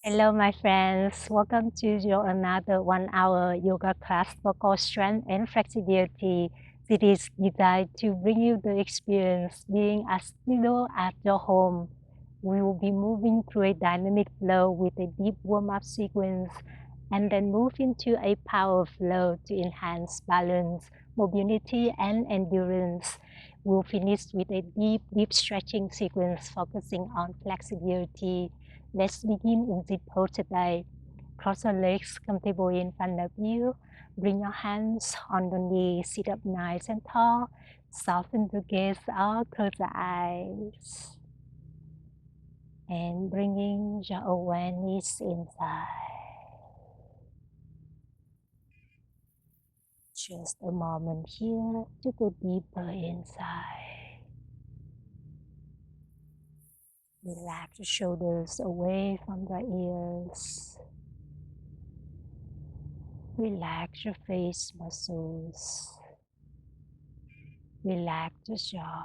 Hello, my friends. Welcome to your another 1 hour yoga class for core strength and flexibility. It is designed to bring you the experience being as still at your home. We will be moving through a dynamic flow with a deep warm-up sequence and then move into a power flow to enhance balance, mobility, and endurance. We'll finish with a deep stretching sequence focusing on flexibility. Let's begin in this pose today. Cross your legs comfortably in front of you. Bring your hands on the knees. Sit up nice and tall. Soften the gaze out. Close the eyes. And bringing your awareness inside. Just a moment here to go deeper inside. Relax the shoulders away from the ears. Relax your face muscles. Relax the jaw.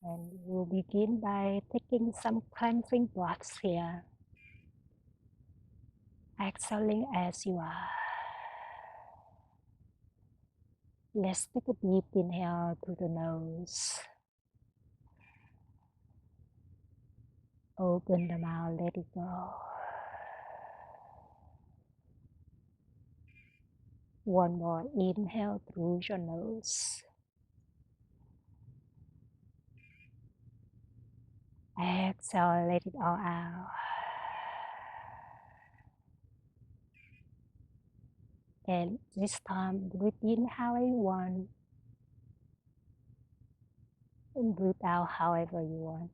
And we'll begin by taking some cleansing breaths here. Exhaling as you are. Let's take a deep inhale through the nose. Open the mouth, let it go. One more inhale through your nose. Exhale, let it all out. And this time, breathe in however you want. And breathe out however you want.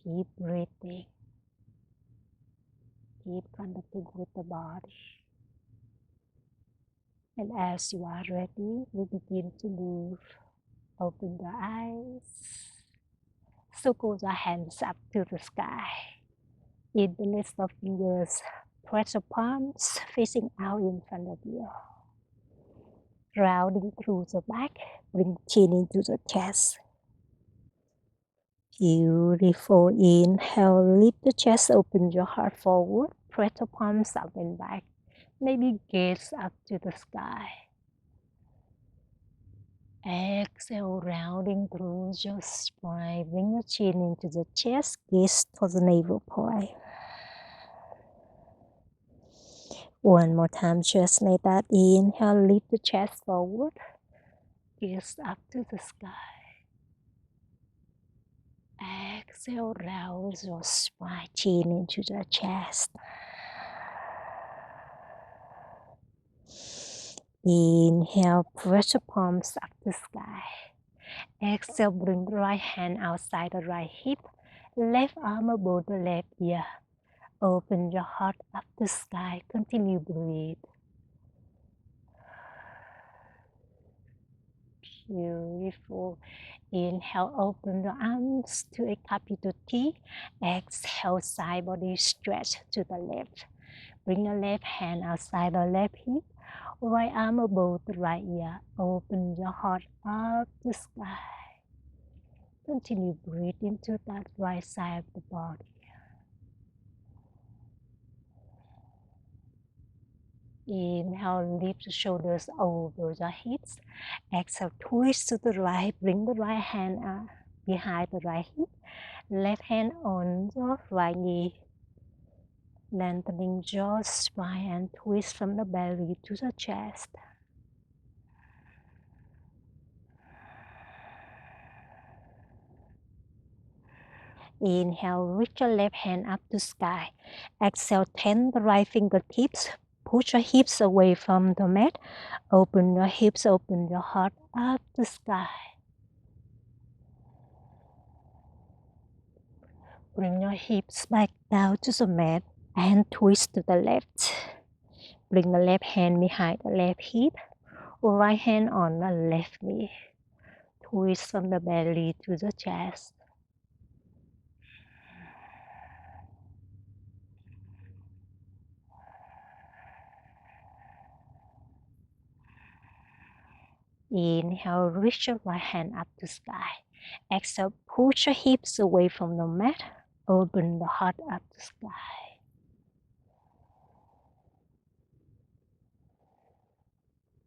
Keep breathing. Keep connecting with the body. And as you are ready, we begin to move. Open the eyes. Circle your hands up to the sky. In the list of fingers, press your palms facing out in front of you. Rounding through the back, bring chin into the chest. Beautiful. Inhale, lift the chest, open your heart forward. Press your palms up and back. Maybe gaze up to the sky. Exhale, rounding through your spine. Bring your chin into the chest, gaze towards the navel point. One more time, just like that. Inhale, lift the chest forward. Gaze up to the sky. Exhale, round your spine, chin into the chest. Inhale, press your palms up to the sky. Exhale, bring the right hand outside the right hip. Left arm above the left ear. Open your heart up to the sky. Continue breathe. Beautiful. Inhale, open the arms to a capital T. Exhale, side body stretch to the left. Bring your left hand outside the left hip. Right arm above the right ear. Open your heart up to the sky. Continue breathe into that right side of the body. Inhale, lift the shoulders over the hips. Exhale, twist to the right. Bring the right hand behind the right hip. Left hand on the right knee. Lengthening your spine and twist from the belly to the chest. Inhale, reach your left hand up to sky. Exhale, bend the right fingertips. Push your hips away from the mat. Open your hips, open your heart up to sky. Bring your hips back down to the mat and twist to the left. Bring the left hand behind the left hip. Right hand on the left knee. Twist from the belly to the chest. Inhale, reach your right hand up to sky. Exhale, push your hips away from the mat. Open the heart up to sky.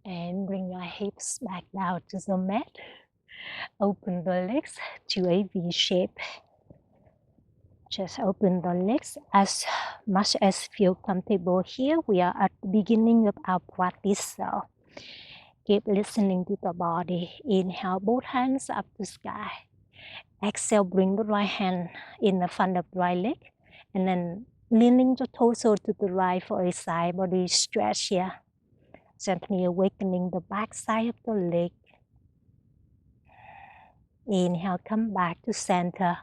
And bring your hips back down to the mat. Open the legs to a V shape. Just open the legs as much as feel comfortable here. We are at the beginning of our practice, so keep listening to the body. Inhale, both hands up to sky. Exhale, bring the right hand in the front of the right leg, and then leaning the torso to the right for a side body stretch here. Gently awakening the back side of the leg. Inhale, come back to center.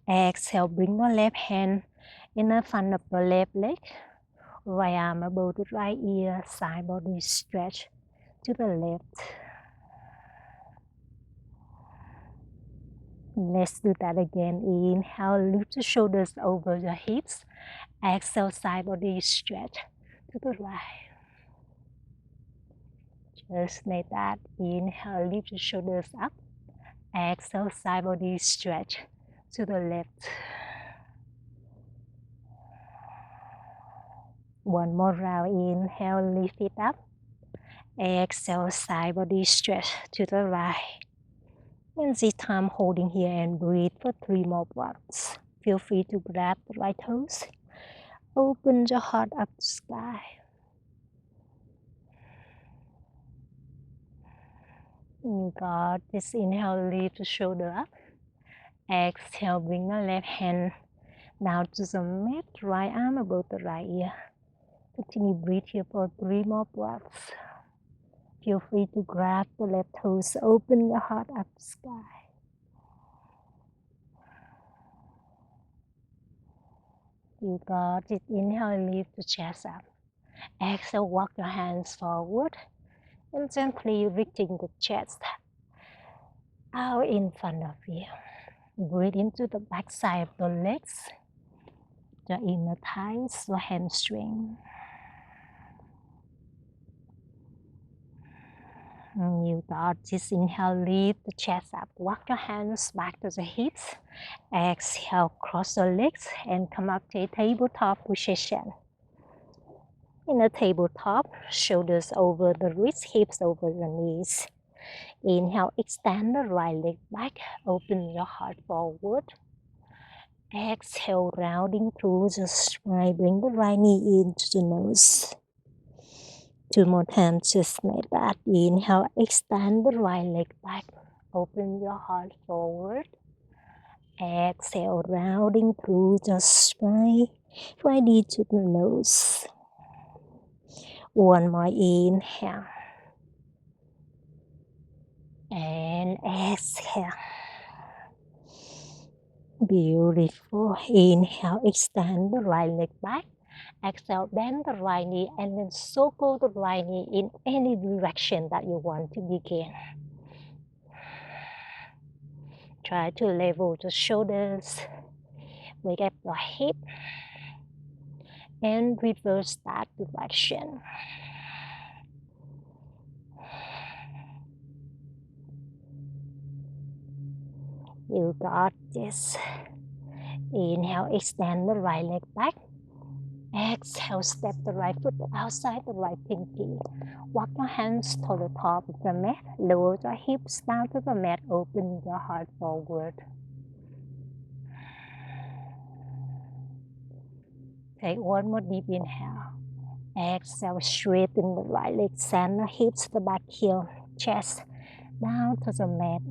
Exhale, bring the left hand in the front of the left leg. Right arm above the right ear, side body stretch to the left. Let's do that again. Inhale, lift the shoulders over your hips. Exhale, side body stretch to the right. Just like that. Inhale, lift the shoulders up. Exhale, side body stretch to the left. One more round. Inhale, lift it up. Exhale, side body stretch to the right. And this time holding here and breathe for 3 more breaths. Feel free to grab the right toes. Open your heart up to sky. You got this. Inhale, lift the shoulder up. Exhale, bring the left hand down to the mat. Right arm above the right ear. Continue breathe here for 3 more breaths. Feel free to grab the left toes. Open your heart up to sky. You got it. Inhale, lift the chest up. Exhale, walk your hands forward. And gently lifting the chest out in front of you. Breathe into the back side of the legs, the inner thighs, the hamstring. And you got this. Inhale, lift the chest up. Walk your hands back to the hips. Exhale, cross the legs and come up to a tabletop position. In a tabletop, shoulders over the wrists, hips over the knees. Inhale, extend the right leg back, open your heart forward. Exhale, rounding through the spine, bring the right knee into the nose. 2 more times, just like that. Inhale, extend the right leg back, open your heart forward. Exhale, rounding through the spine, right knee to the nose. One more inhale. And exhale. Beautiful. Inhale, extend the right leg back. Exhale, bend the right knee and then circle the right knee in any direction that you want to begin. Try to level the shoulders. Wake up the hip. And reverse that direction. You got this. Inhale, extend the right leg back. Exhale, step the right foot outside the right pinky. Walk your hands to the top of the mat. Lower your hips down to the mat. Open your heart forward. Take one more deep inhale. Exhale, straighten the right leg. Send the hips to the back heel. Chest down to the mat.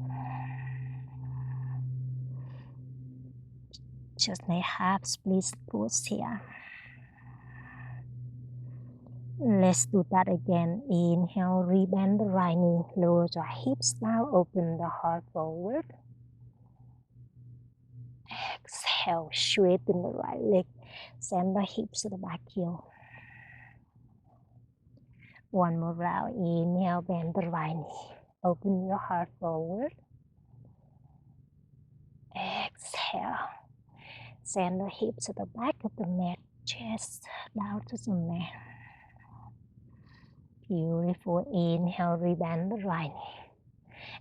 Just like half split squats here. Let's do that again. Inhale, rebend the right knee. Lower your hips down. Open the heart forward. Exhale, straighten the right leg. Send the hips to the back heel. One more round. Inhale, bend the right knee. Open your heart forward. Exhale. Send the hips to the back of the mat. Chest down to the mat. Beautiful. Inhale, rebend the right knee.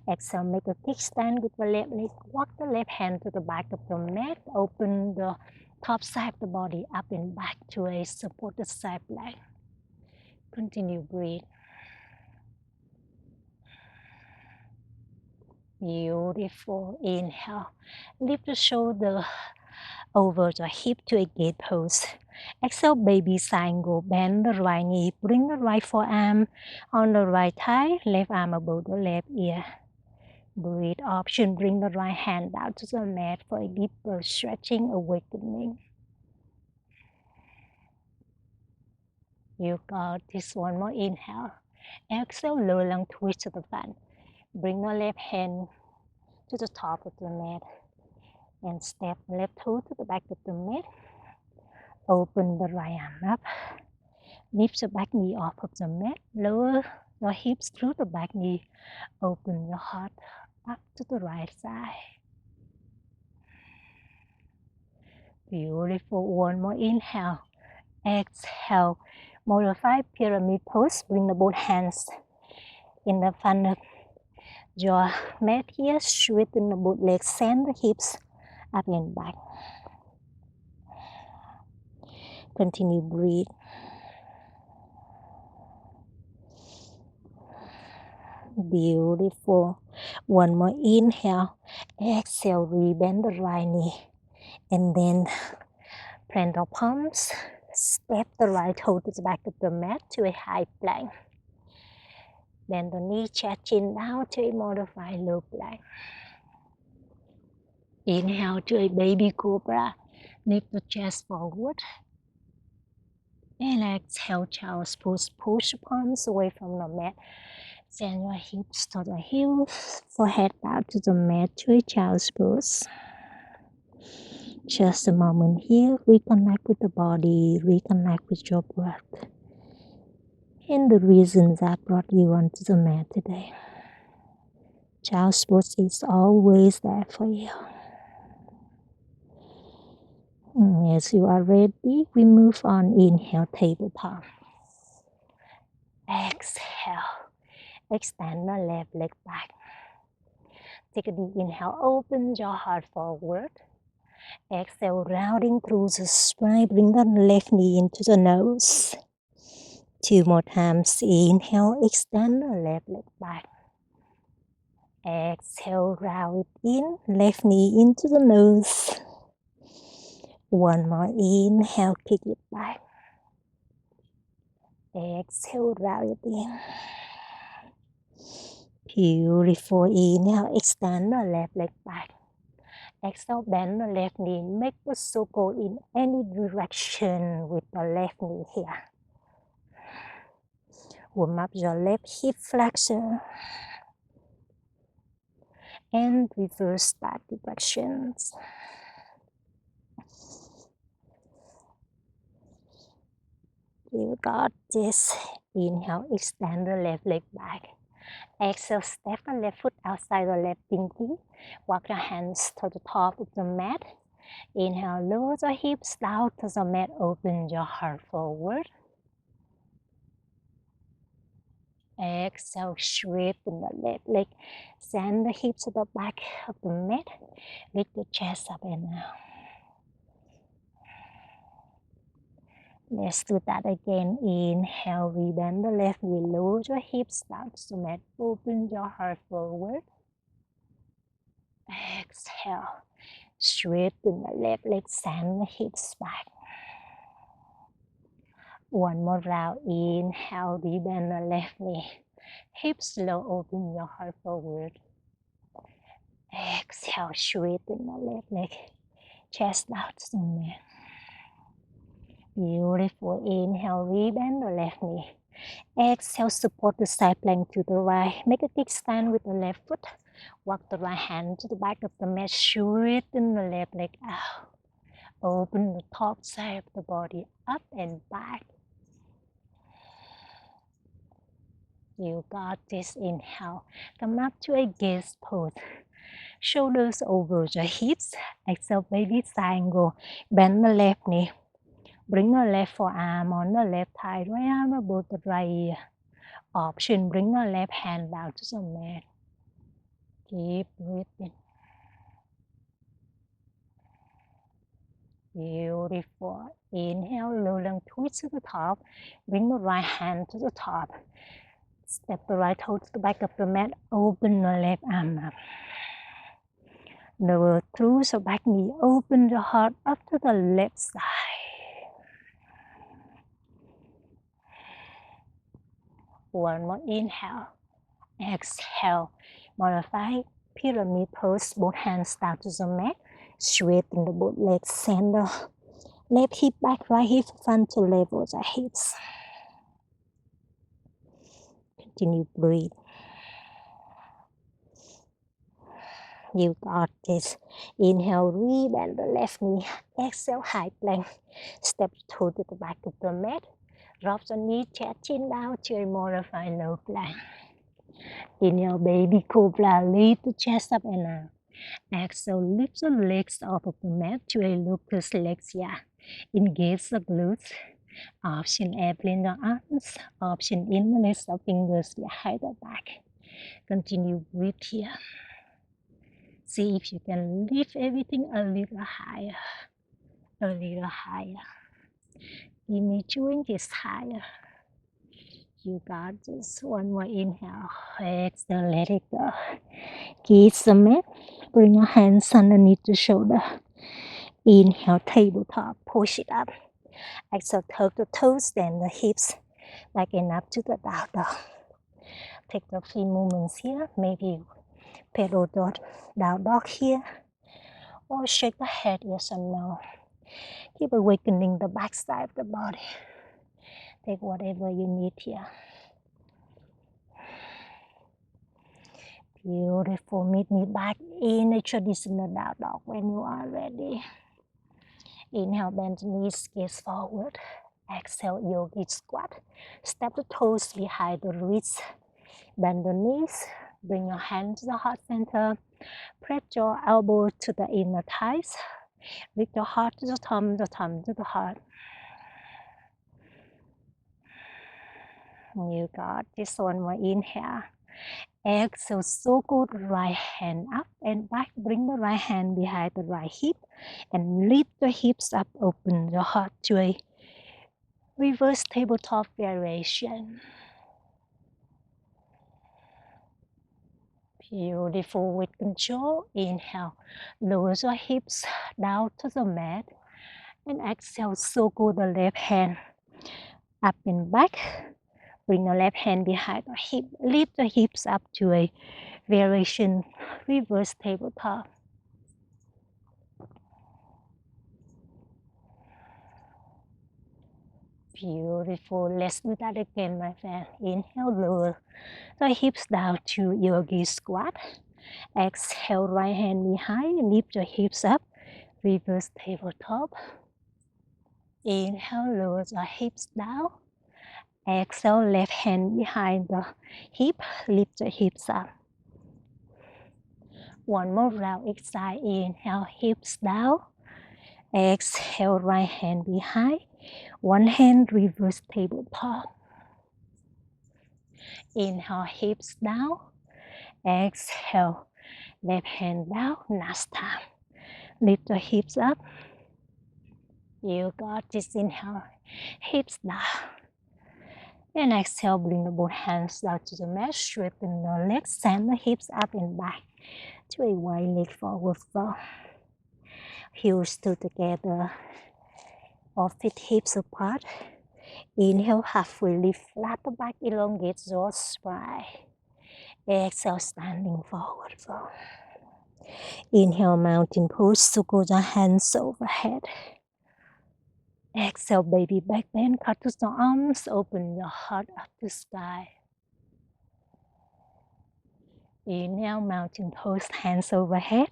Exhale, make a kickstand with the left leg. Walk the left hand to the back of the mat. Open the top side of the body up and back to a supported side plank. Continue breathe. Beautiful. Inhale. Lift the shoulder over the hip to a gate pose. Exhale, baby triangle. Bend the right knee. Bring the right forearm on the right thigh. Left arm above the left ear. Breathe. Option. Bring the right hand down to the mat for a deeper stretching, awakening. You got this. One more inhale. Exhale, lower lung twist to the front. Bring the left hand to the top of the mat and step left toe to the back of the mat. Open the right arm up. Lift the back knee off of the mat. Lower your hips through the back knee. Open your heart up to the right side. Beautiful. One more inhale. Exhale. Modified pyramid pose. Bring the both hands in the front of your mat here. Straighten the both legs. Send the hips up and back. Continue breathe. Beautiful. One more inhale. Exhale. Rebend the right knee. And then plant your palms. Step the right toe to the back of the mat to a high plank. Bend the knee, chest chin down to a modified low plank. Inhale to a baby cobra. Lift the chest forward. And exhale, child's pose. Push palms away from the mat. Send your hips to the heels. Forehead down to the mat to a child's pose. Just a moment here. Reconnect with the body. Reconnect with your breath. And the reasons that brought you onto the mat today. Child's pose is always there for you. As you are ready, we move on. Inhale, tabletop. Exhale. Extend the left leg back. Take a deep inhale. Open your heart forward. Exhale, rounding through the spine. Bring the left knee into the nose. 2 more times. Inhale, extend the left leg back. Exhale, round it in. Left knee into the nose. One more inhale, kick it back. Exhale, round it in. Beautiful. Inhale, extend the left leg back. Exhale, bend the left knee. Make the circle in any direction with the left knee here. Warm up your left hip flexor. And reverse that directions. You got this. Inhale, extend the left leg back. Exhale, step the left foot outside the left pinky. Walk your hands to the top of the mat. Inhale, lower the hips down to the mat. Open your heart forward. Exhale, straighten the left leg. Send the hips to the back of the mat. Lift the chest up and down. Let's do that again. Inhale, rebend the left knee. Lower your hips down to the mat. Open your heart forward. Exhale, straighten the left leg. Send the hips back. One more round. Inhale, rebend the left knee. Hips low, open your heart forward. Exhale, straighten the left leg. Chest down to the mat. Beautiful. Inhale, rebend the left knee. Exhale, support the side plank to the right. Make a kickstand with the left foot. Walk the right hand to the back of the mat. Straighten the left leg out. Open the top side of the body up and back. You got this. Inhale. Come up to a gaze pose. Shoulders over your hips. Exhale, baby triangle. Bend the left knee. Bring the left forearm on the left thigh, right arm above the right ear. Option, bring the left hand down to the mat. Keep breathing. Beautiful. Inhale, low lung twist to the top. Bring the right hand to the top. Step the right toe to the back of the mat. Open the left arm up. Lower through the back knee. Open the heart up to the left side. One more inhale. Exhale. Modify pyramid pose. Both hands down to the mat. Straighten the both legs. Center. Left hip back, right hip front to level the hips. Continue breathe. You got this. Inhale, rebend the left knee. Exhale, high plank. Step toe to the back of the mat. Drop the knee, chest chin down to a modified low plank. Inhale, baby cobra. Lift the chest up and out. Exhale, lift the legs off of the mat to a locust legs. Yeah. Engage the glutes. Option airplane the arms. Option interlace the fingers behind the back. Continue breathe here. See if you can lift everything a little higher. A little higher. Give me chewing this higher. You got this. One more inhale. Exhale, let it go. Kiss the mat. Bring your hands underneath the shoulder. Inhale, tabletop. Push it up. Exhale, tuck the toes, stand the hips back and up to the down dog. Take a few movements here. Maybe pedal dot down dog here. Or shake the head, yes or no. Keep awakening the back side of the body. Take whatever you need here. Beautiful. Meet me back in a traditional down dog when you are ready. Inhale, bend the knees, gaze forward. Exhale, yogi squat. Step the toes behind the wrists. Bend the knees. Bring your hand to the heart center. Press your elbow to the inner thighs. Lift your heart to the thumb to the heart. You got this. One more inhale. Exhale, so good. Right hand up and back. Bring the right hand behind the right hip and lift the hips up. Open the heart to a reverse tabletop variation. Beautiful. With control, inhale. Lower your hips down to the mat. And exhale, so good. The left hand up and back. Bring the left hand behind the hip. Lift the hips up to a variation reverse tabletop. Beautiful. Let's do that again, my friend. Inhale, lower the hips down to yogi squat. Exhale, right hand behind. Lift the hips up. Reverse tabletop. Inhale, lower the hips down. Exhale, left hand behind the hip. Lift the hips up. One more round each side. Inhale, hips down. Exhale, right hand behind. One hand, reverse tabletop. Inhale, hips down. Exhale, left hand down. Last time. Lift the hips up. You got this. Inhale, hips down. And exhale, bring the both hands down to the mat. Straighten the legs. Send the hips up and back to a wide leg forward fold. Heels still together. Or feet hips apart. Inhale, halfway lift, flat the back, elongate your spine. Exhale, standing forward fold. Inhale, mountain pose, so go the hands overhead. Exhale, baby back bend, cut to the arms, open your heart up to sky. Inhale, mountain pose, hands overhead.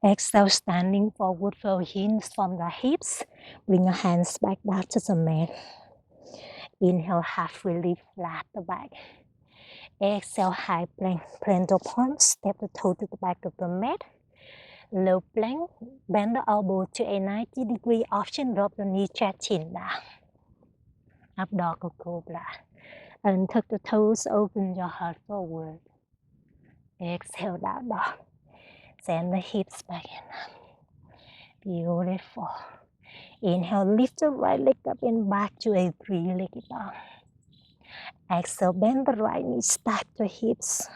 Exhale, standing forward fold, hinge from the hips. Bring your hands back down to the mat. Inhale, halfway lift, flat the back. Exhale, high plank, plant the palms, step the toe to the back of the mat. Low plank, bend the elbow to a 90-degree option, drop the knee, chest chin down. Up dog or cobra. And tuck the toes, open your heart forward. Exhale, down dog. Send the hips back in. Beautiful. Inhale, lift the right leg up and back to a three-legged dog. Exhale, bend the right knee, stack the hips.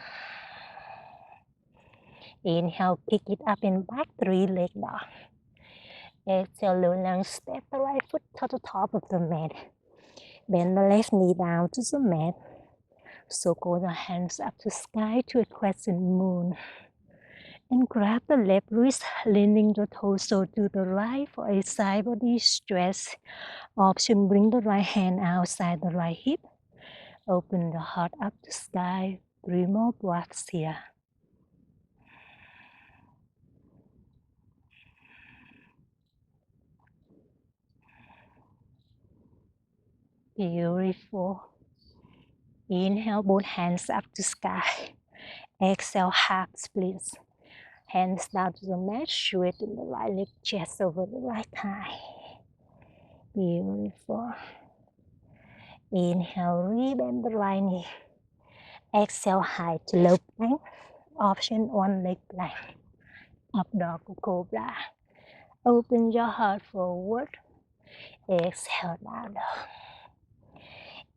Inhale, pick it up and back, three-legged dog. Exhale, low lunge, step the right foot to the top of the mat. Bend the left knee down to the mat. Circle the hands up to sky to a crescent moon. And grab the left wrist, leaning the torso to the right for a side body stretch. Option, bring the right hand outside the right hip. Open the heart up to sky. 3 more breaths here. Beautiful. Inhale, both hands up to sky. Exhale, half splits. Hands down to the mat, straighten the right leg, chest over the right thigh. Beautiful. Inhale, rebend the right knee. Exhale, high to low plank. Option, one leg plank. Up dog cobra. Open your heart forward. Exhale, down dog.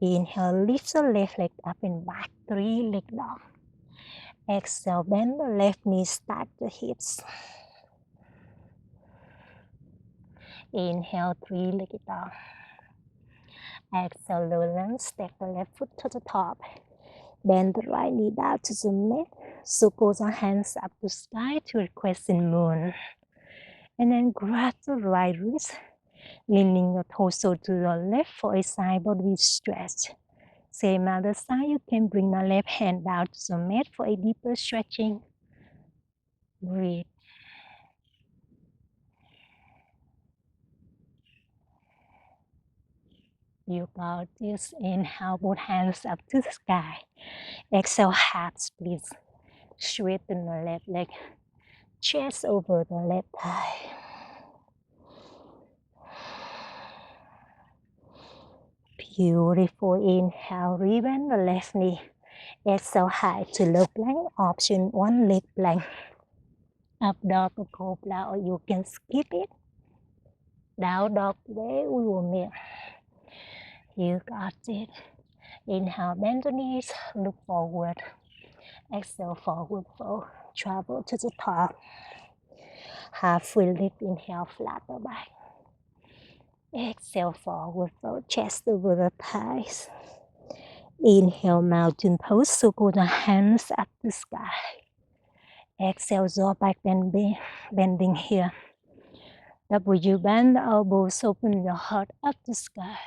Inhale, lift the left leg up and back, three-leg dog. Exhale, bend the left knee, stack the hips. Inhale, three-legged dog. Exhale, low lunge, step the left foot to the top. Bend the right knee down to the mat. Circle the hands up to sky to a crescent moon. And then grab the right wrist, leaning the torso to the left for a side body stretch. Same other side, you can bring the left hand down to the mat for a deeper stretching. Breathe. You got this. Inhale, both hands up to the sky. Exhale, half splits. Straighten the left leg. Chest over the left thigh. Beautiful. Inhale, rebend the left knee. Exhale, high to low plank. Option, one leg plank. Up dog cobra, or you can skip it. Down dog today we will meet. You got it. Inhale, bend the knees, look forward. Exhale, forward fold. Travel to the top. Halfway lift, inhale, flat the back. Exhale, forward fold, chest over the thighs. Inhale, mountain pose, circle the hands up the sky. Exhale, draw back, bending here. W, bend the elbows, open your heart up the sky.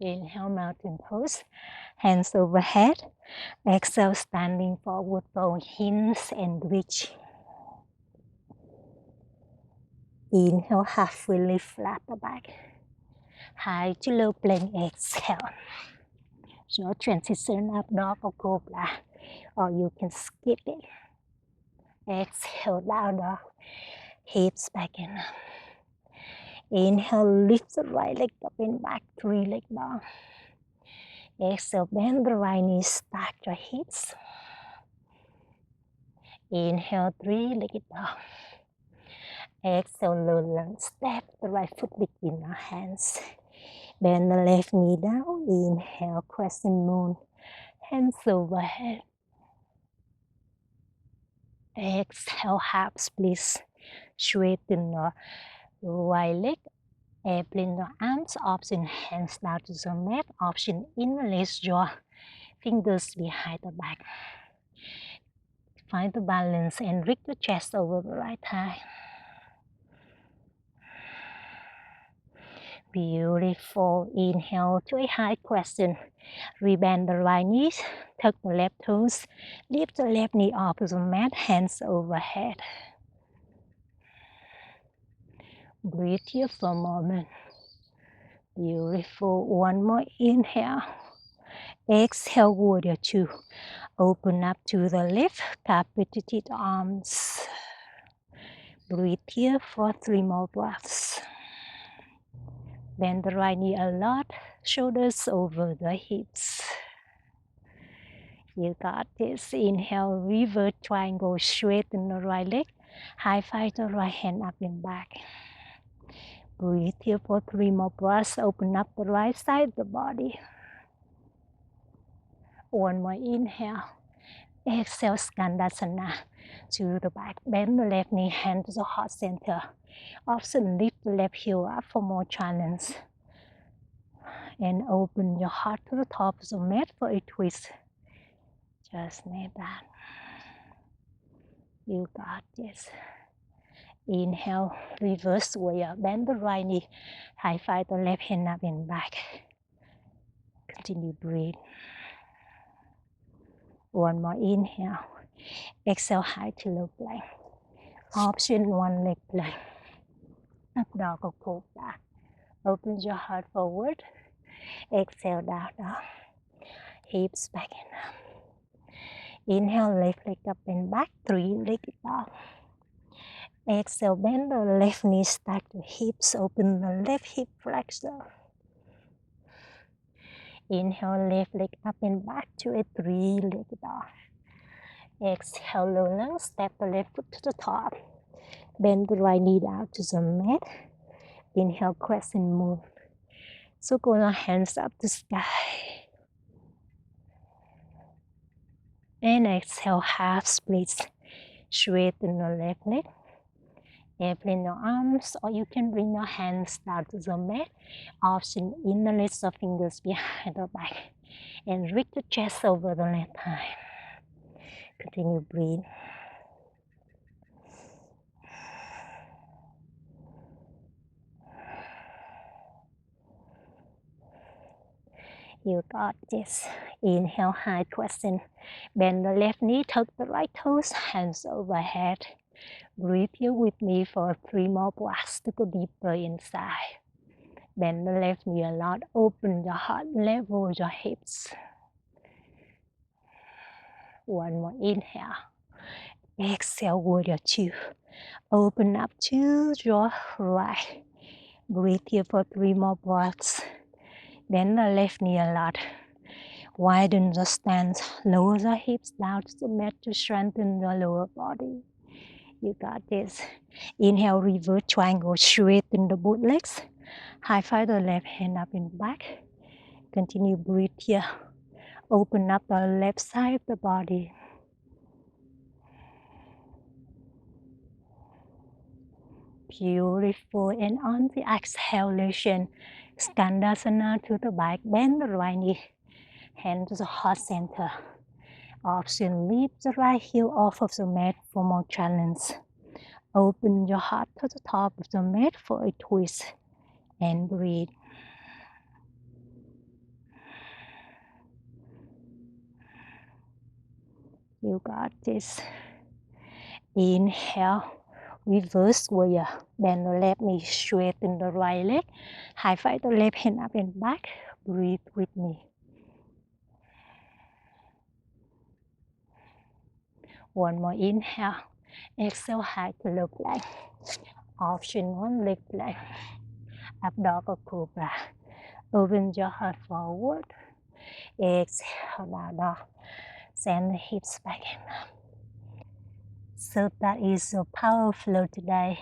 Inhale, mountain pose, hands overhead. Exhale, standing forward fold, hinge and reach. Inhale, halfway lift, flat the back. High to low plank, exhale. So transition up dog or cobra, or you can skip it. Exhale, down dog, hips back in. Inhale, lift the right leg up and back, three-leg dog. Exhale, bend the right knee, stack your hips. Inhale, three-legged dog. Exhale, low lunge, step the right foot between our hands. Bend the left knee down. Inhale, crescent moon, hands overhead. Exhale, half splits. Straighten the right leg. Airplane the arms. Option, hands down to the mat. Option, interlace jaw. Fingers behind the back. Find the balance and reach the chest over the right thigh. Beautiful. Inhale to a high crescent. Rebend the right knees. Tuck the left toes. Lift the left knee off the mat. Hands overhead. Breathe here for a moment. Beautiful. One more inhale. Exhale, warrior two. Open up to the left. Capitated arms. Breathe here for 3 more breaths. Bend the right knee a lot. Shoulders over the hips. You got this. Inhale, reverse triangle, straighten the right leg. High five the right hand up and back. Breathe here for 3 more breaths. Open up the right side of the body. One more inhale. Exhale, Skandasana to the back. Bend the left knee, hand to the heart center. Option lift the left heel up for more challenge. And open your heart to the top of the mat for a twist. Just like that. You got this. Inhale, reverse warrior. Bend the right knee. High five the left hand up and back. Continue breathe. One more inhale. Exhale, high to low plank. Option one leg plank. Up dog or cobra. Open your heart forward. Exhale, down dog. Hips back and up. Inhale, left leg up and back. 3-legged dog. Exhale, bend the left knee, stack the hips, open the left hip flexor. Inhale, left leg up and back to a 3-legged dog. Exhale, low lunge, step the left foot to the top. Bend the right knee down to the mat. Inhale, crescent moon. So go your hands up to sky. And exhale, half splits. Straighten the left leg. Airplane your arms, or you can bring your hands down to the mat. Option interlace the fingers behind the back. And reach the chest over the left thigh. Continue breathe. You got this. Inhale, high crescent. Bend the left knee, tuck the right toes, hands overhead. Breathe here with me for 3 more breaths to go deeper inside. Bend the left knee a lot. Open your heart, level your hips. One more inhale. Exhale, warrior 2. Open up to your right. Breathe here for 3 more breaths. Bend the left knee a lot. Widen the stance. Lower the hips down to the mat to strengthen the lower body. You got this. Inhale, reverse triangle, straighten the both legs. High five the left hand up and back. Continue breathe here. Open up the left side of the body. Beautiful. And on the exhalation, Skandasana to the back. Bend the right knee. Hand to the heart center. Option, lift the right heel off of the mat for more challenge. Open your heart to the top of the mat for a twist. And breathe. You got this. Inhale, reverse warrior. Bend the left knee, straighten the right leg. High five the left hand up and back. Breathe with me. One more inhale. Exhale, high to low plank. Option one leg plank. Up dog or cobra. Open your heart forward. Exhale, down dog. Send the hips back and up. So that is your power flow today.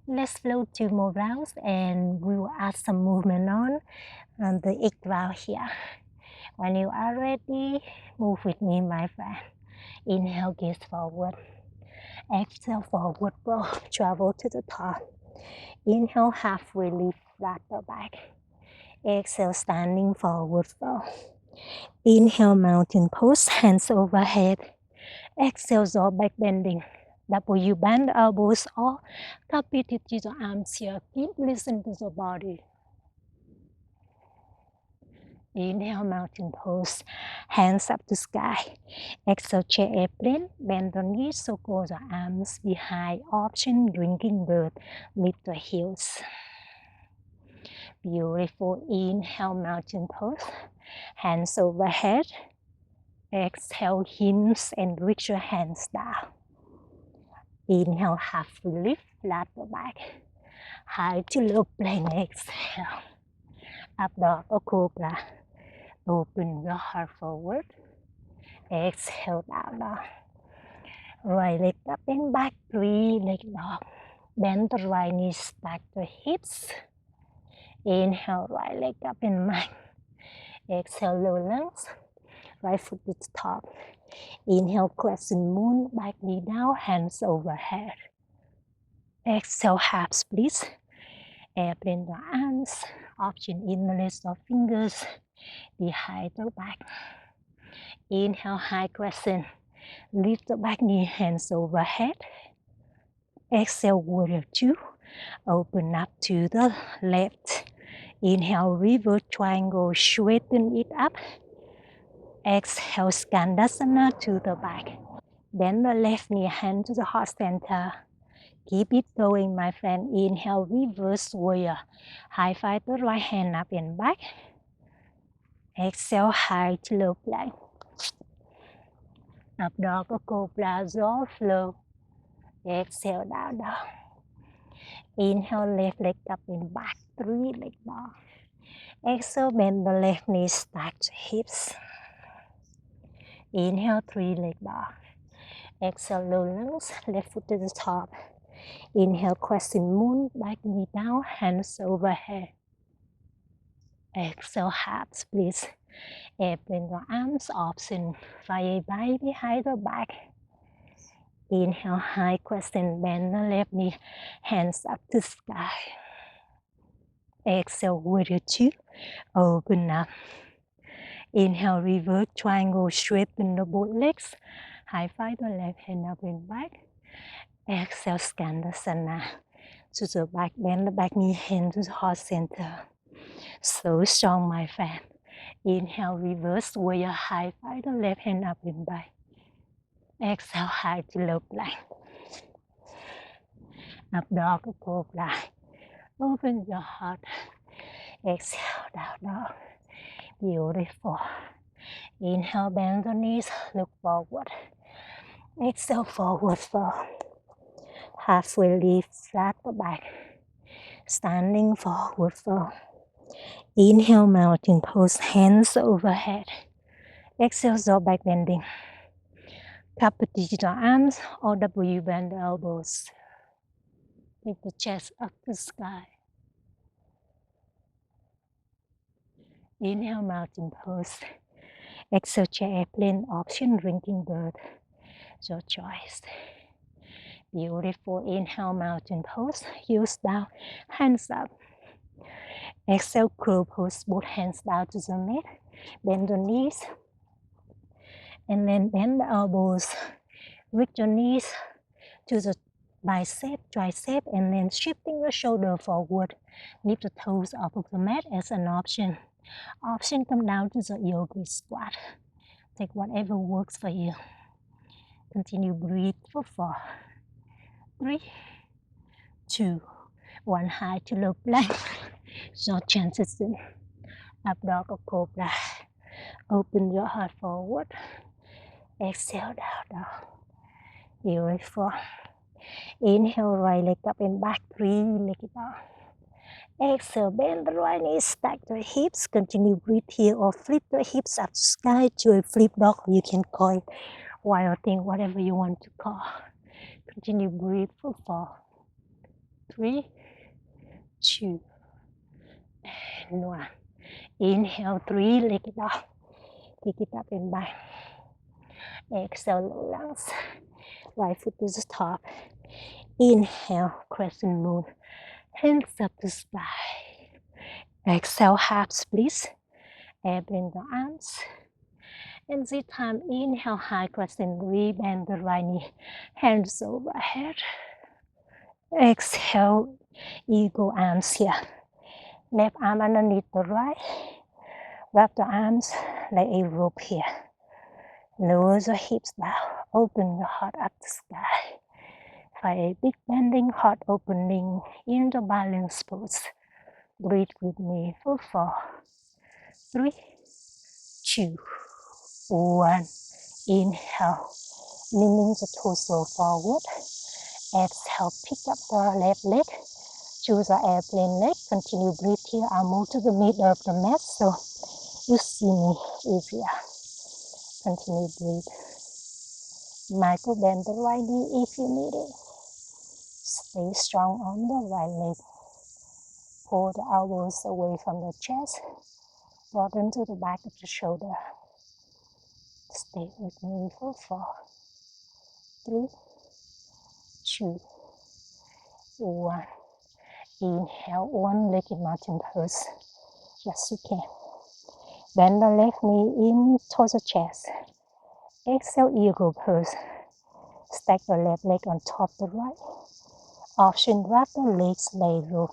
Let's flow 2 more rounds and we will add some movement on the 8th round here. When you are ready, move with me, my friend. Inhale, gaze forward. Exhale, forward roll, travel to the top. Inhale, halfway lift, flat the back. Exhale, standing forward fold. Inhale, mountain pose, hands overhead. Exhale, jaw back bending. W bend the elbows or cup it to the arms here. Keep listening to the body. Inhale, mountain pose, hands up to sky. Exhale, chair airplane, bend the knees, so go the arms behind. Option, drinking bird, lift the heels. Beautiful. Inhale, mountain pose, hands overhead. Exhale, hinge and reach your hands down. Inhale, half lift, flat the back. High to low plank, exhale. Up dog or cobra. Open your heart forward. Exhale, down dog. Right leg up and back, 3 leg dog. Bend the right knee, stack the hips. Inhale, right leg up and back. Exhale, low lunge. Right foot to the top. Inhale, crescent moon, back knee down, hands overhead. Exhale, half split. Airplane the arms, option in the list of fingers behind the back. Inhale, high crescent. Lift the back knee, hands overhead. Exhale, warrior 2. Open up to the left. Inhale, reverse triangle, straighten it up. Exhale, Skandasana to the back. Bend the left knee, hand to the heart center. Keep it going, my friend. Inhale, reverse warrior. High five the right hand up and back. Exhale, high to low plank. Up dog or cobra, jaw flow. Exhale, down dog. Inhale, left leg up and back, 3 leg dog. Exhale, bend the left knee, stack the hips. Inhale, 3 leg dog. Exhale, low lunge, left foot to the top. Inhale, crescent moon, back knee down, hands overhead. Exhale, half split. Airplane the arms, option fire by behind the back. Inhale, high crescent, bend the left knee, hands up to sky. Exhale, warrior 2, open up. Inhale, reverse triangle, straighten the both legs. High five the left hand up and back. Exhale, Skandasana to the back, bend the back knee, hand to the heart center. So strong, my friend. Inhale, reverse warrior, high five the left hand up and back. Exhale, high to low plank. Up dog, cobra. Open your heart. Exhale, down dog. Beautiful. Inhale, bend the knees, look forward. Exhale, forward fold. Halfway lift, flat the back. Standing forward fold. Inhale, mountain pose, hands overhead. Exhale, jaw back bending. Cup the digital arms or W bend the elbows. Lift the chest up to the sky. Inhale, mountain pose. Exhale, chair airplane, option drinking bird. Your choice. Beautiful. Inhale, mountain pose. Heels down, hands up. Exhale, crow pose. Both hands down to the mat. Bend the knees. And then bend the elbows. Reach your knees to the bicep, tricep, and then shifting your shoulder forward. Lift the toes off of the mat as an option. Option come down to the yogi squat. Take whatever works for you. Continue breathe for 4, 3, 2, 1. High to low plank. Short transition. Up dog or cobra. Open your heart forward. Exhale, down dog. Beautiful. Inhale, right leg up and back, 3 leg down. Exhale, bend the right knee, stack the hips. Continue breathe here or flip the hips up to sky to a flip dog. You can call it wild thing, whatever you want to call. Continue breathe for 4, 3, 2, and 1. Inhale, 3 leg down. Pick it up and back. Exhale, low lunge. Right foot to the top. Inhale, crescent moon. Hands up to sky. Exhale, half split. Airplane the arms. And this time, inhale, high crescent, rebend the right knee. Hands overhead. Exhale, eagle arms here. Left arm underneath the right. Wrap the arms like a rope here. Lower the hips down. Open the heart up to sky. Find a big bending heart opening in the balance pose. Breathe with me for 4, 3, 2, 1. Inhale, leaning the torso forward. Exhale, pick up the left leg. Choose the airplane leg. Continue breathe here. I'll move to the middle of the mat so you see me easier. Continue breathe. Michael, bend the right knee if you need it. Stay strong on the right leg. Pull the elbows away from the chest. Broaden to the back of the shoulder. Stay with me for 4, 3, 2, 1. Inhale, one leg in mountain pose. Yes, you can. Bend the left knee in towards the chest. Exhale, eagle pose. Stack the left leg on top of the right. Option, wrap the legs, lay low.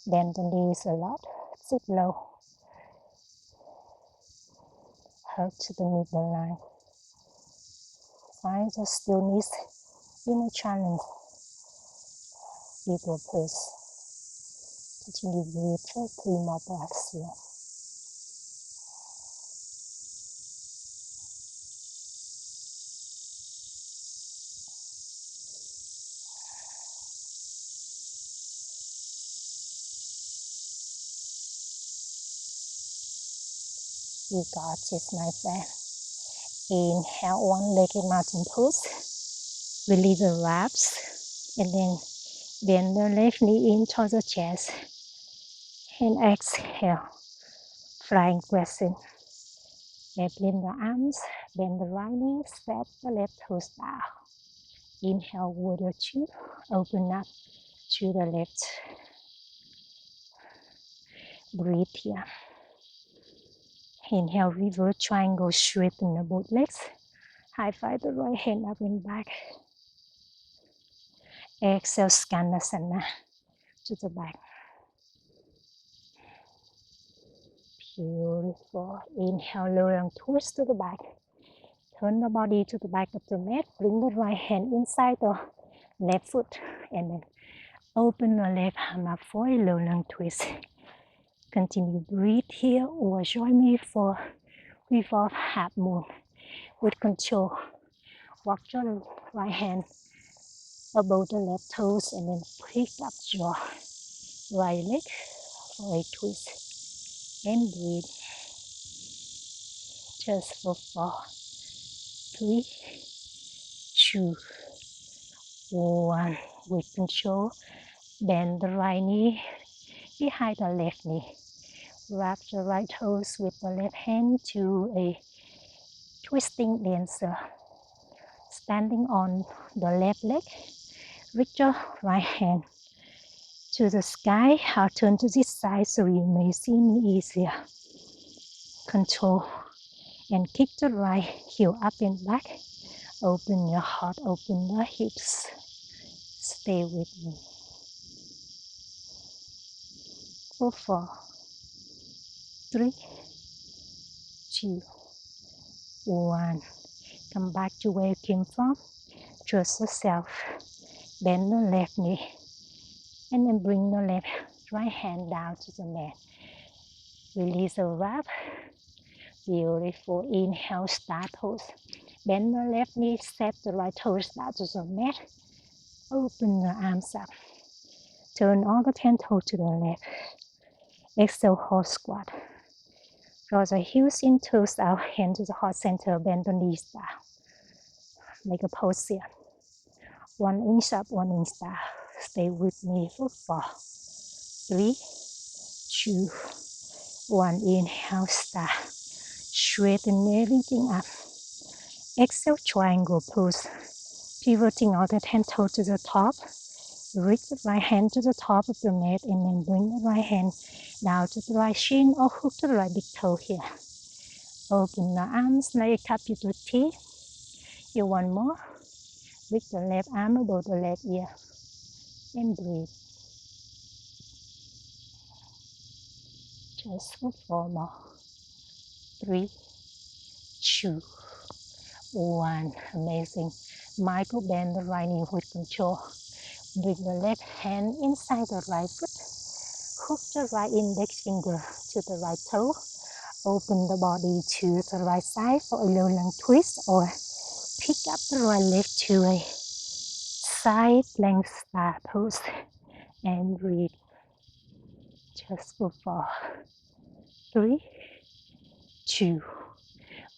Bend the knees a lot. Sit low. Hug to the middle line. Find the stillness in a challenge. Eagle pose. Continue to breathe for 3 more breaths here. You got this, my friend. Inhale, one leg in mountain pose. Release the wraps. And then bend the left knee in towards the chest. And exhale, flying crescent. Bend the arms, bend the right knee, step the left toes down. Inhale, warrior 2. Open up to the left. Breathe here. Inhale, reverse triangle, straighten the both legs. High five the right hand up and back. Exhale, Skanasana to the back. Beautiful. Inhale, lower arm twist to the back. Turn the body to the back of the mat. Bring the right hand inside the left foot. And then open the left arm up for a low lung twist. Continue breathe here or join me for revolve half moon. With control, walk your right hand above the left toes and then pick up your right leg for a twist. And breathe. Just for 4, 3, 2, 1. With control, bend the right knee behind the left knee. Wrap the right toes with the left hand to a twisting dancer. Standing on the left leg, reach your right hand to the sky. I'll turn to this side so you may see me easier. Control and kick the right heel up and back. Open your heart, open the hips. Stay with me. For 4, 3, 2, 1. Come back to where you came from. Trust yourself. Bend the left knee. And then bring the left right hand down to the mat. Release the wrap. Beautiful. Inhale, start pose. Bend the left knee, step the right toes down to the mat. Open the arms up. Turn all the 10 toes to the left. Exhale, horse squat. Draw the heels in, toes out, hand to the heart center, bend the knees down. Make a pose here. 1 inch up, 1 inch down. Stay with me for 4, 3, 2, 1. Inhale, start. Straighten everything up. Exhale, triangle pose. Pivoting all the 10 toes to the top. Reach the right hand to the top of the mat and then bring the right hand down to the right shin or hook to the right big toe here. Open the arms, lay a cup to the T. Here, 1 more. Reach the left arm above the left ear. And breathe. Just for 4 more. 3, 2, 1. Amazing. Michael, bend the right knee with control. Bring the left hand inside the right foot. Hook the right index finger to the right toe. Open the body to the right side for a low lung twist or pick up the right leg to a side length star pose and breathe. Just for 4, 3, 2,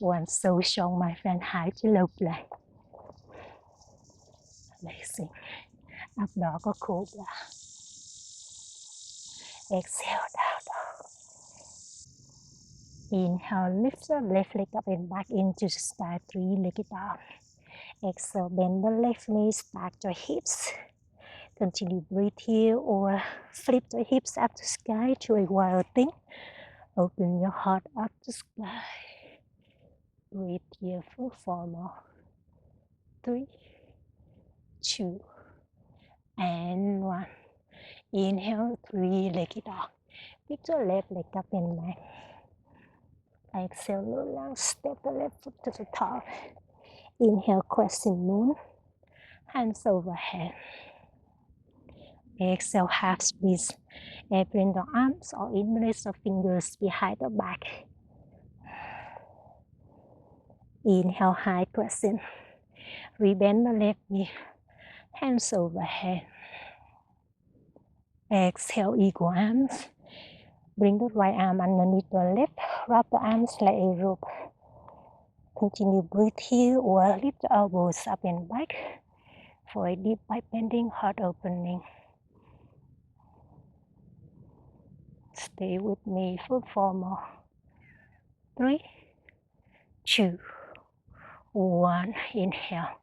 One so strong, my friend. Hai chứ lâu lại. Amazing. Up đó có khổ là. Exhale, down dog. Inhale, lift the left leg up and back into the sky, three-legged dog. Exhale, bend the left knees back to hips. Continue breathe here or flip the hips up to sky to a wild thing. Open your heart up to sky. Breathe here for 4 more. 3, 2, and 1. Inhale, three-legged dog. Lift your left leg up and back. Exhale, low down, step the left foot to the top. Inhale, crescent moon. Hands overhead. Exhale, half squeeze. Bring the arms or embrace the fingers behind the back. Inhale, high crescent. Rebend the left knee. Hands overhead. Exhale, eagle arms. Bring the right arm underneath the left. Wrap the arms like a rope. Continue breathe here or lift the elbows up and back for a deep back bending, heart opening. Stay with me for 4 more. 3, 2, 1. Inhale.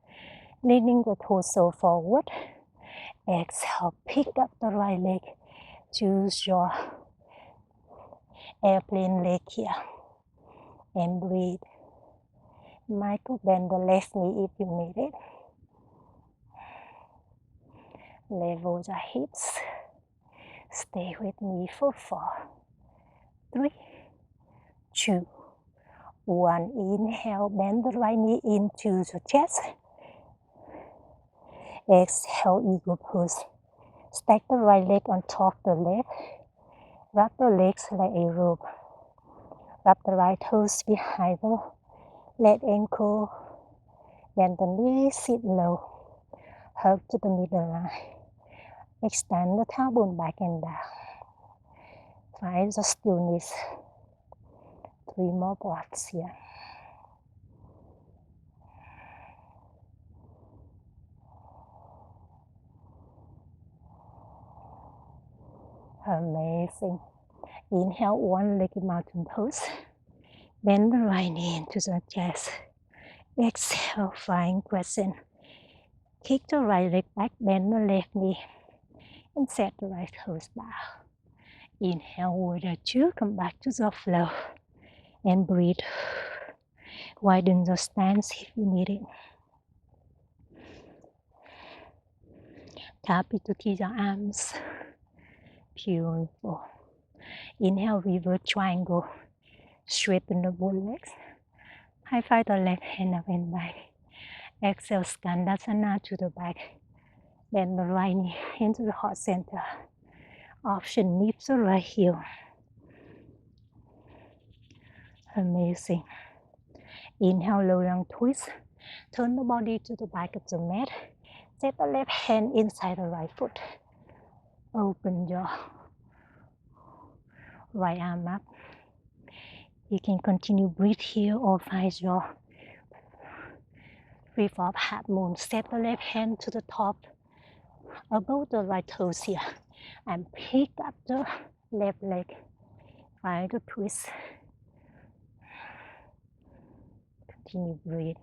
Leaning the torso forward. Exhale. Pick up the right leg. Choose your airplane leg here. And breathe. Michael, bend the left knee if you need it. Level the hips. Stay with me for 4, 3, 2, 1. Inhale, bend the right knee into the chest. Exhale, eagle pose. Stack the right leg on top of the left. Wrap the legs like a rope. Wrap the right toes behind the left ankle. Bend the knees, sit low. Hug to the middle line. Extend the tailbone back and down. Find the stillness. 3 more breaths here. Amazing. Inhale, one-legged mountain pose. Bend the right knee into the chest. Exhale, flying crescent. Kick the right leg back, bend the left knee, and set the right toes down. Inhale, warrior 2, come back to the flow, and breathe. Widen the stance if you need it. Tap into the arms. Beautiful. Inhale, reverse triangle. Straighten the both legs. High five the left hand up and back. Exhale, Skandasana to the back. Bend the right knee into the heart center. Option, lift the right heel. Amazing. Inhale, low down twist. Turn the body to the back of the mat. Set the left hand inside the right foot. Open your right arm up. You can continue breathe here or find your reef of half moon. Set the left hand to the top above the right toes here. And pick up the left leg. Find the twist. Continue breathe.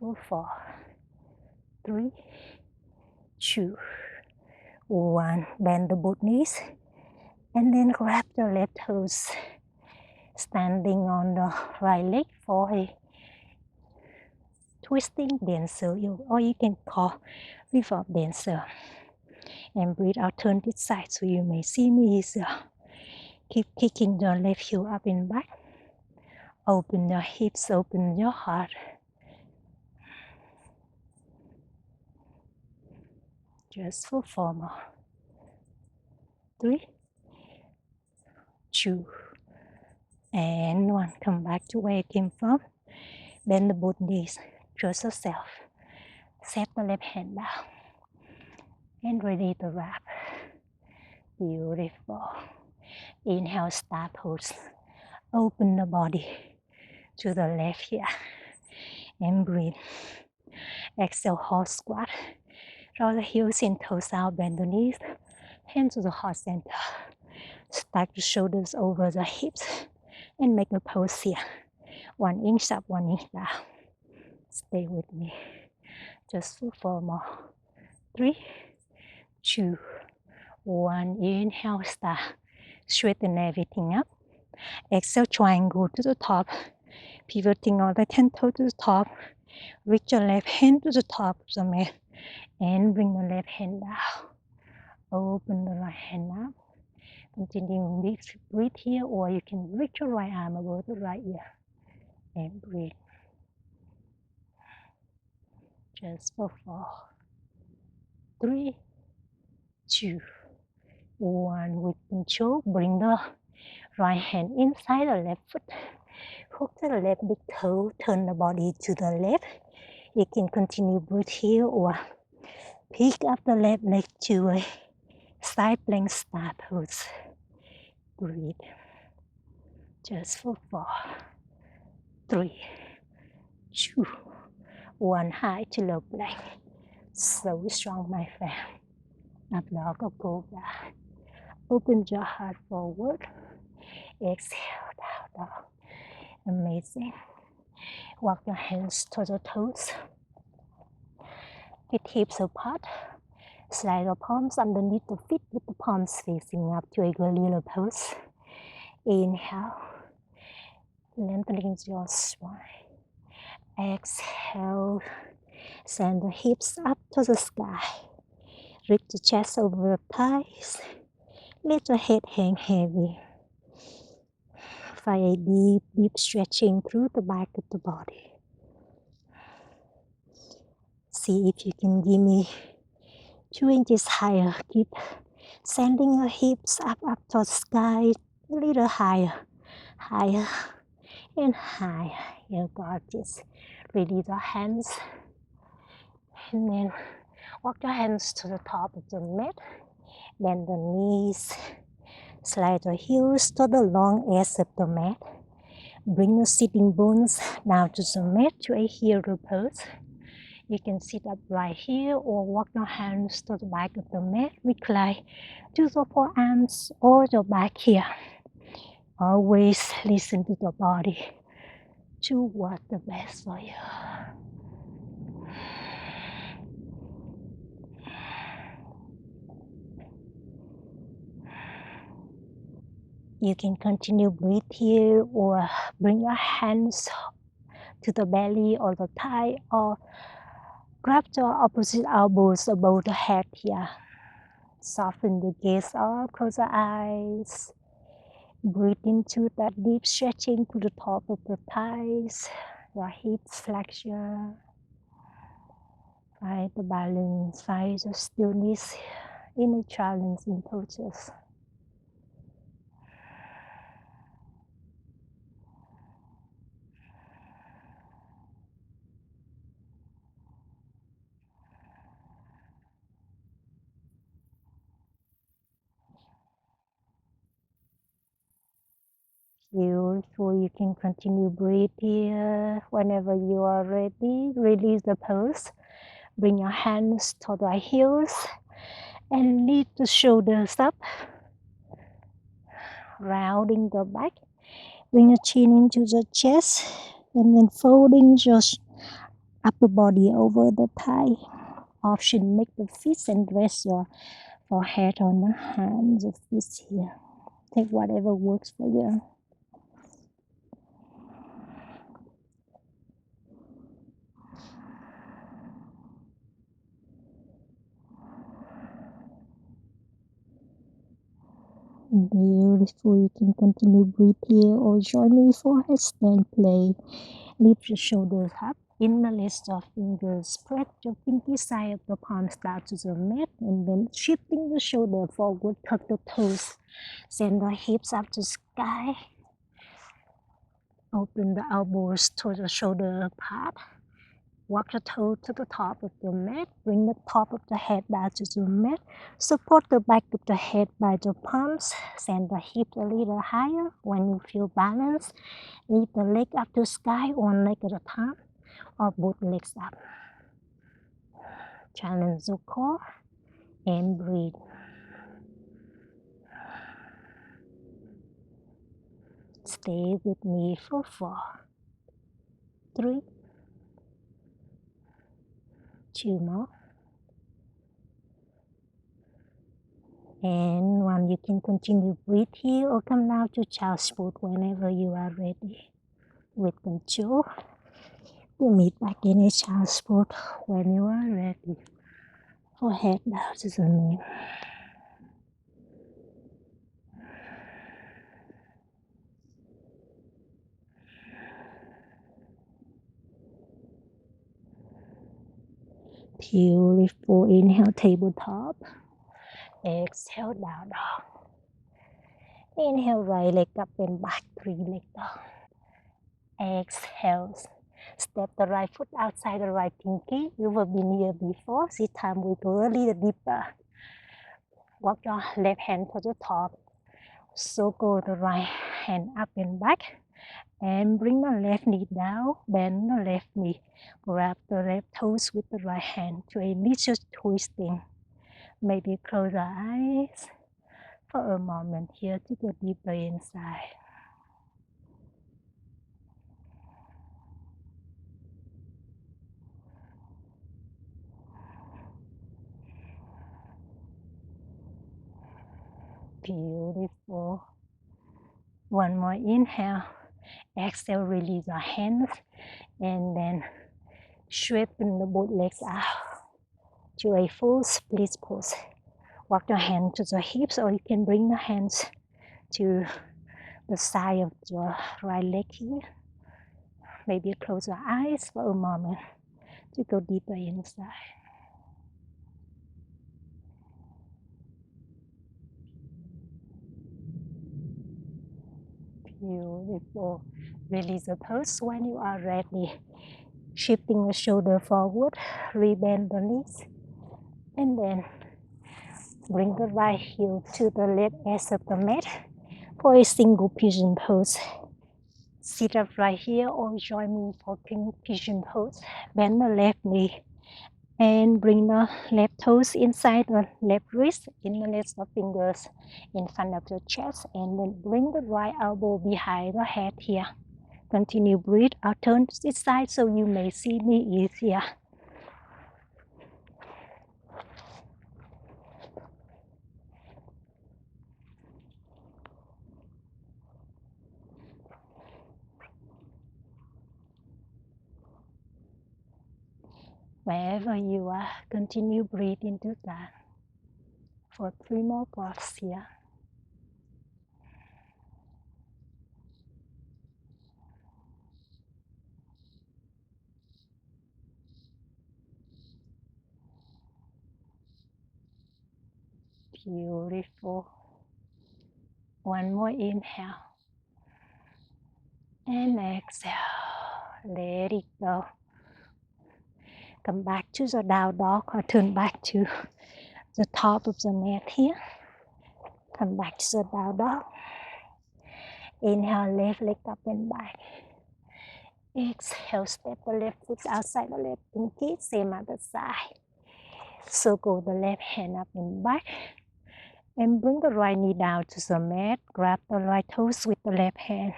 For 4, 3, 2, 1. Bend the both knees. And then grab the left toes. Standing on the right leg for a twisting dancer, or you can call reverse dancer. And breathe out, turn this side so you may see me easier. Keep kicking the left heel up and back. Open your hips, open your heart. Just for 4 more. 3, 2, and 1. Come back to where you came from. Bend the both knees. Trust yourself. Set the left hand down. And ready to wrap. Beautiful. Inhale, start pose. Open the body. to the left here. And breathe. Exhale, horse squat. Draw the heels in, toes out, bend the knees. Hands to the heart center. Stack the shoulders over the hips. And make a pose here. 1 inch up, 1 inch down. Stay with me. Just 4 more. 3, 2, 1. Inhale, start. Straighten everything up. Exhale, triangle to the top. Pivoting all the 10 toes to the top. Reach your left hand to the top of the mat. And bring the left hand down. Open the right hand up. Continue to breathe here, or you can reach your right arm above the right ear. And breathe. Just for 4, 3, 2, 1. With control, bring the right hand inside the left foot. Hook to the left big toe. Turn the body to the left. You can continue breathe here, or pick up the left leg to a side plank start pose. Breathe. Just for 4, 3, 2, 1. High to low plank. So strong, my friend. Up dog or cobra. Open your heart forward. Exhale, down dog. Amazing. Walk your hands to the toes. Feet hips apart. Slide your palms underneath the feet with the palms facing up to a gorilla pose. Inhale. Lengthening your spine. Exhale. Send the hips up to the sky. Reach the chest over the thighs. Let the head hang heavy. Find a deep, deep stretching through the back of the body. See if you can give me 2 inches higher. Keep sending your hips up to the sky. A little higher, higher, and higher. You got this. Release your hands. And then walk your hands to the top of the mat. Bend the knees. Slide your heels to the long edge of the mat. Bring the sitting bones down to the mat to a hero pose. You can sit up right here or walk your hands to the back of the mat. Recline to the forearms or your back here. Always listen to the body. Do what's the best for you. You can continue breathe here or bring your hands to the belly or the thigh, or grab your opposite elbows above the head here. Soften the gaze up, close the eyes. Breathe into that deep stretching to the top of the thighs, your hips flexion. Find the balance, find the stillness in a challenging poses. Beautiful. You can continue breathe here. Whenever you are ready, release the pose. Bring your hands to the heels and lift the shoulders up. Rounding the back. Bring your chin into the chest and then folding your upper body over the thigh. Option, make the fist and rest your forehead on the hands or fist here. Take whatever works for you. Beautiful. You can continue breathe here or join me for headstand play. Lift your shoulders up. Interlace your fingers. Spread your pinky side of the palms down to the mat, and then shifting the shoulder forward, tuck the toes. Send the hips up to sky. Open the elbows to the shoulder apart. Walk the toe to the top of the mat. Bring the top of the head down to the mat. Support the back of the head by the palms. Send the hips a little higher. When you feel balanced, lift the leg up to sky, one leg at a time, or both legs up. Challenge the core and breathe. Stay with me for 4, 3, 2 more. And 1, you can continue breathe here or come now to child's pose whenever you are ready. With control, you meet back in a child's pose when you are ready. Forehead down to the knee. Beautiful. Inhale, tabletop. Exhale, down dog. Inhale, right leg up and back, 3 leg down. Exhale. Step the right foot outside the right pinky. You have been here before. This time we go a little deeper. Walk your left hand to the top. Circle the right hand up and back. And bring the left knee down. Bend the left knee. Grab the left toes with the right hand to a little twisting. Maybe close your eyes for a moment here to go deeper inside. Beautiful. One more inhale. Exhale, release your hands. And then straighten the both legs out to a full split pose. Walk your hand to the hips, or you can bring the hands to the side of your right leg here. Maybe close your eyes for a moment to go deeper inside. Beautiful. Release the pose when you are ready. Shifting the shoulder forward, rebend the knees, and then bring the right heel to the left edge of the mat for a single pigeon pose. Sit up right here or join me for king pigeon pose. Bend the left knee and bring the left toes inside the left wrist, interlace the fingers in front of the chest, and then bring the right elbow behind the head here. Continue breathe. I'll turn to this side so you may see me easier. Wherever you are, continue breathe into that for 3 more breaths here. Beautiful. One more inhale. And exhale. Let it go. Come back to the down dog or turn back to the top of the mat here. Come back to the down dog. Inhale, left leg up and back. Exhale, step the left foot outside the left pinky, same other side. Circle the left hand up and back. And bring the right knee down to the mat. Grab the right toes with the left hand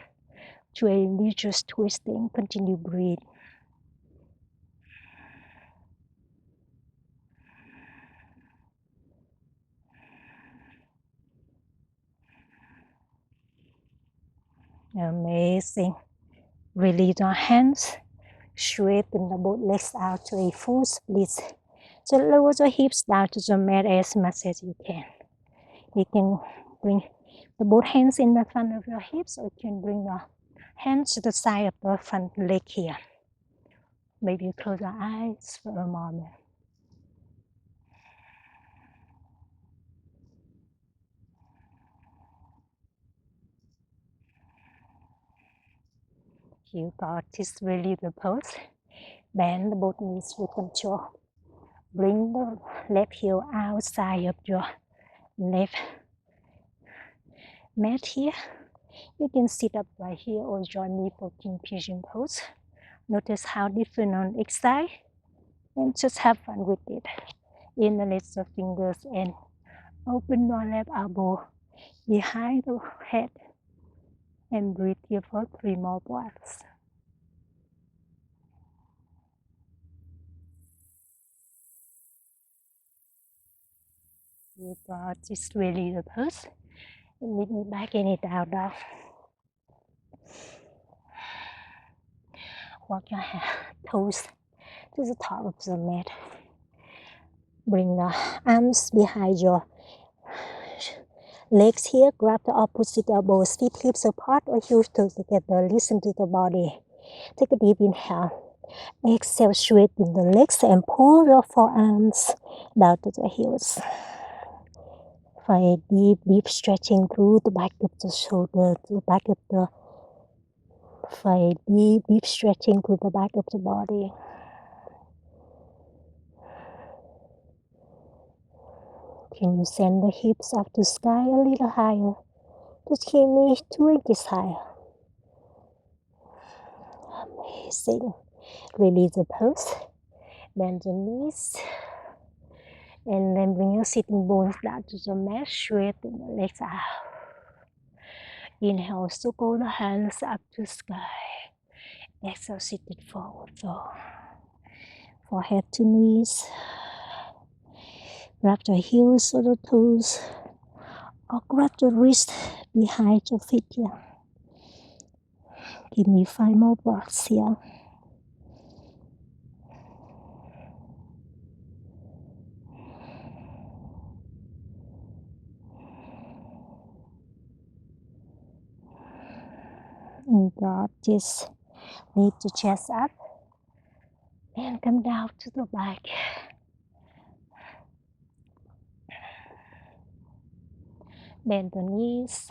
to a religious twisting. Continue breathe. Amazing. Release your hands. Straighten the both legs out to a full split. So lower the hips down to the mat as much as you can. You can bring the both hands in the front of your hips, or you can bring your hands to the side of the front leg here. Maybe you close your eyes for a moment. You got this. Release the pose. Bend both knees with control. Bring the left heel outside of your left mat here. You can sit up right here or join me for king pigeon pose. Notice how different on each side and just have fun with it. Interlace the fingers and open your left elbow behind the head and breathe here for 3 more breaths. Just really the pose. And meet me back in it down dog. Walk your toes to the top of the mat. Bring the arms behind your legs here. Grab the opposite elbows, feet hips apart or heels together. Listen to the body. Take a deep inhale. Exhale, straighten the legs and pull your forearms down to the heels. Find a deep stretching through the back of the shoulder, to the back of the. Find deep stretching through the back of the body. Can you send the hips up to sky a little higher? Just keep me 2 inches higher. Amazing. Release the pose. Bend the knees. And then bring your sitting bones down to the mat. Straighten the legs out. Inhale, circle the hands up to sky. Exhale, sit it forward fold. Forehead to knees. Grab the heels or the toes. Or grab the wrist behind your feet here. Give me 5 more breaths here. And God, just lift the chest up and come down to the back. Bend the knees.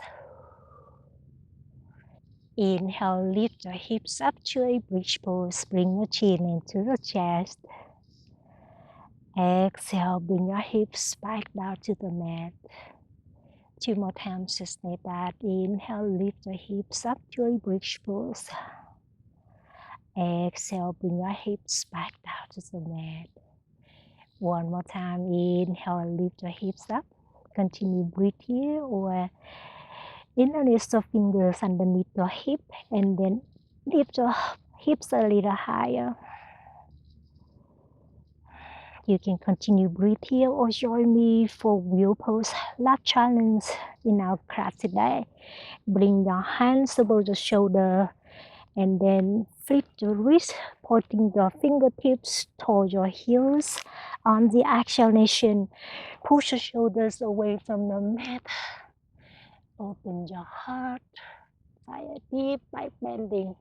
Inhale, lift your hips up to a bridge pose. Bring your chin into the chest. Exhale, bring your hips back down to the mat. 2 more times, just like that. Inhale, lift your hips up to a bridge pose. Exhale, bring your hips back down to the mat. 1 more time. Inhale, lift your hips up. Continue breathe here or interlace the fingers underneath your hip and then lift your hips a little higher. You can continue breathe here or join me for wheel pose. Last challenge in our class today. Bring your hands above the shoulder and then flip the wrist, pointing your fingertips toward your heels. On the exhalation, push your shoulders away from the mat. Open your heart, by a deep back bending.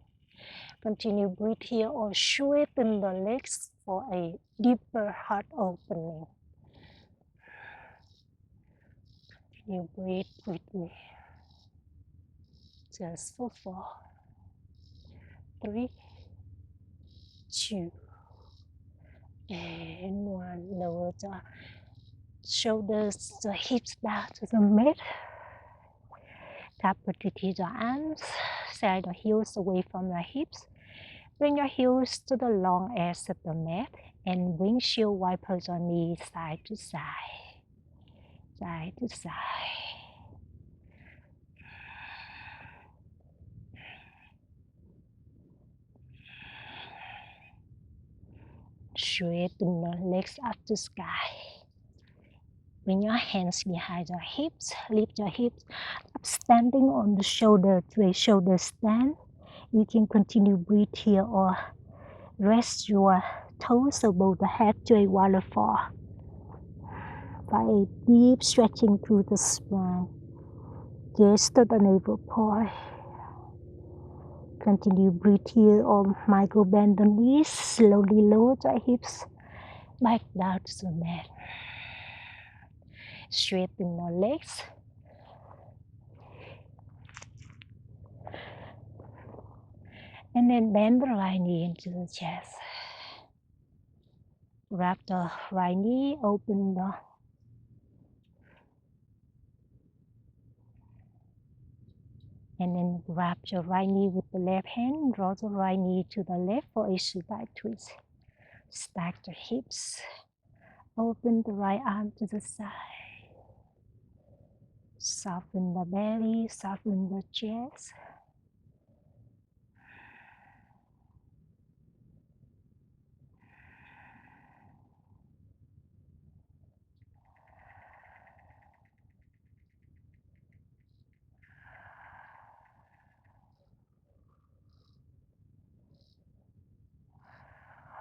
Continue breathe here or straighten the legs for a deeper heart opening. You breathe with me. Just for 4, 3, 2, and 1. Lower the shoulders, the hips down to the mat. Tap between your arms. Slide your heels away from your hips. Bring your heels to the long edge of the mat and windshield wipers on knees side to side. Side to side. Straighten the legs up to sky. Bring your hands behind your hips. Lift your hips up, standing on the shoulder to a shoulder stand. You can continue breathe here or rest your toes above the head to a waterfall. By a deep stretching through the spine. Gaze to the navel point. Continue breathe here or micro bend the knees. Slowly lower the hips back down to the mat. Straighten your legs. And then bend the right knee into the chest. Grab the right knee, open the and then grab your right knee with the left hand, draw the right knee to the left for a supine twist. Stack the hips, open the right arm to the side. Soften the belly, soften the chest.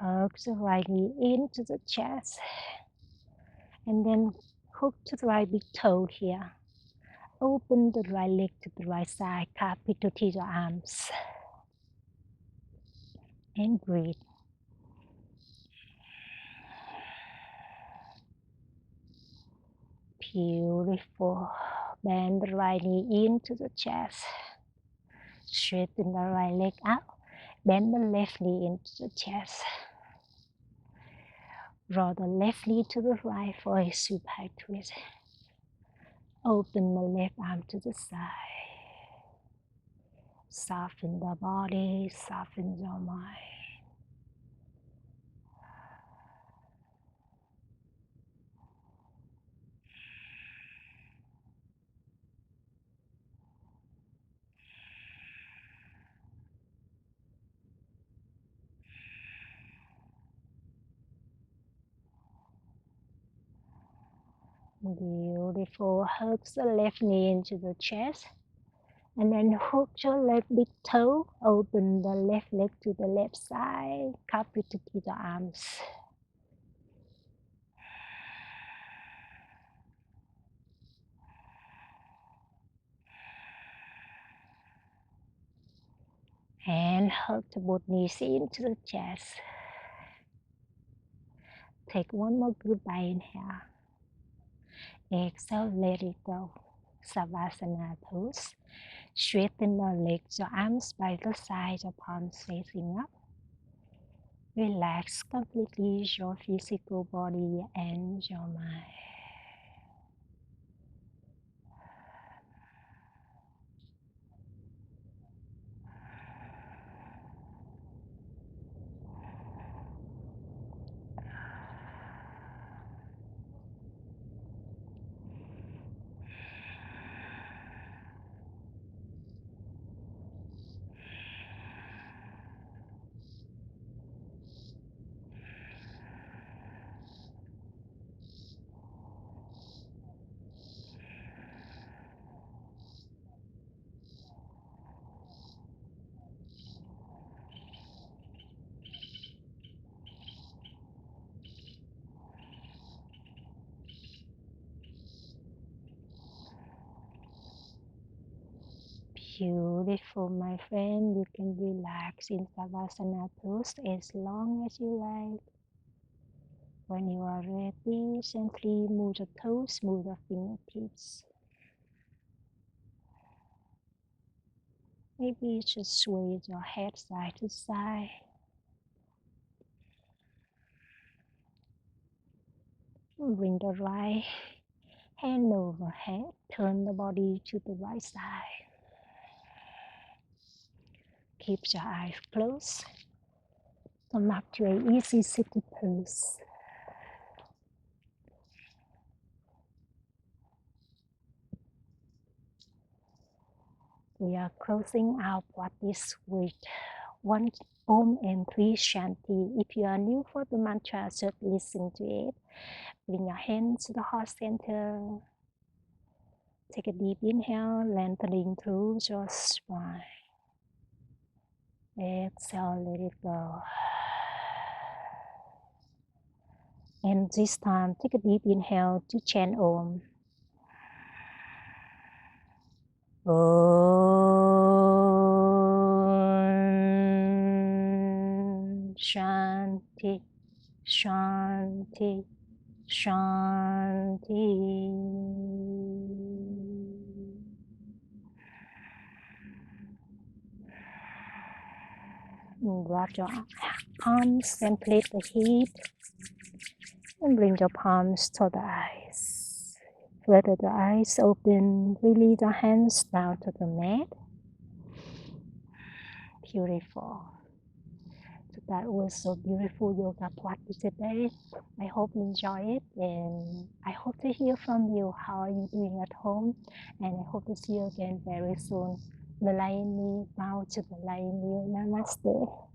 Hug the right knee into the chest. And then hook to the right big toe here. Open the right leg to the right side, carpet to your arms. And breathe. Beautiful. Bend the right knee into the chest. Straighten the right leg out. Bend the left knee into the chest. Draw the left knee to the right for a supine twist. Open the left arm to the side. Soften the body, soften your mind. Beautiful. Hug the left knee into the chest. And then hook your left big toe. Open the left leg to the left side. Carpet to the arms. And hug the both knees into the chest. Take one more goodbye inhale. Exhale, let it go. Savasana pose. Straighten the legs, your arms by the side, your palms facing up. Relax completely your physical body and your mind. Beautiful, my friend. You can relax in Savasana pose as long as you like. When you are ready, gently move the toes, move the fingertips. Maybe just sway your head side to side. Bring the right hand overhead. Turn the body to the right side. Keep your eyes closed. Come up to an easy sitting pose. We are closing our practice with one Om and 3 Shanti. If you are new for the mantra, just listen to it. Bring your hands to the heart center. Take a deep inhale, lengthening through your spine. Exhale, let it go. And this time, take a deep inhale to chant Om. Om Shanti, Shanti, Shanti. Wrap your arms and place the hip And bring your palms to the eyes. Flutter the eyes open, release the hands down to the mat. Beautiful. So that was so beautiful yoga practice today. I hope you enjoy it, and I hope to hear from you. How are you doing at home? And I hope to see you again very soon. Nalaini, bow to the Namaste.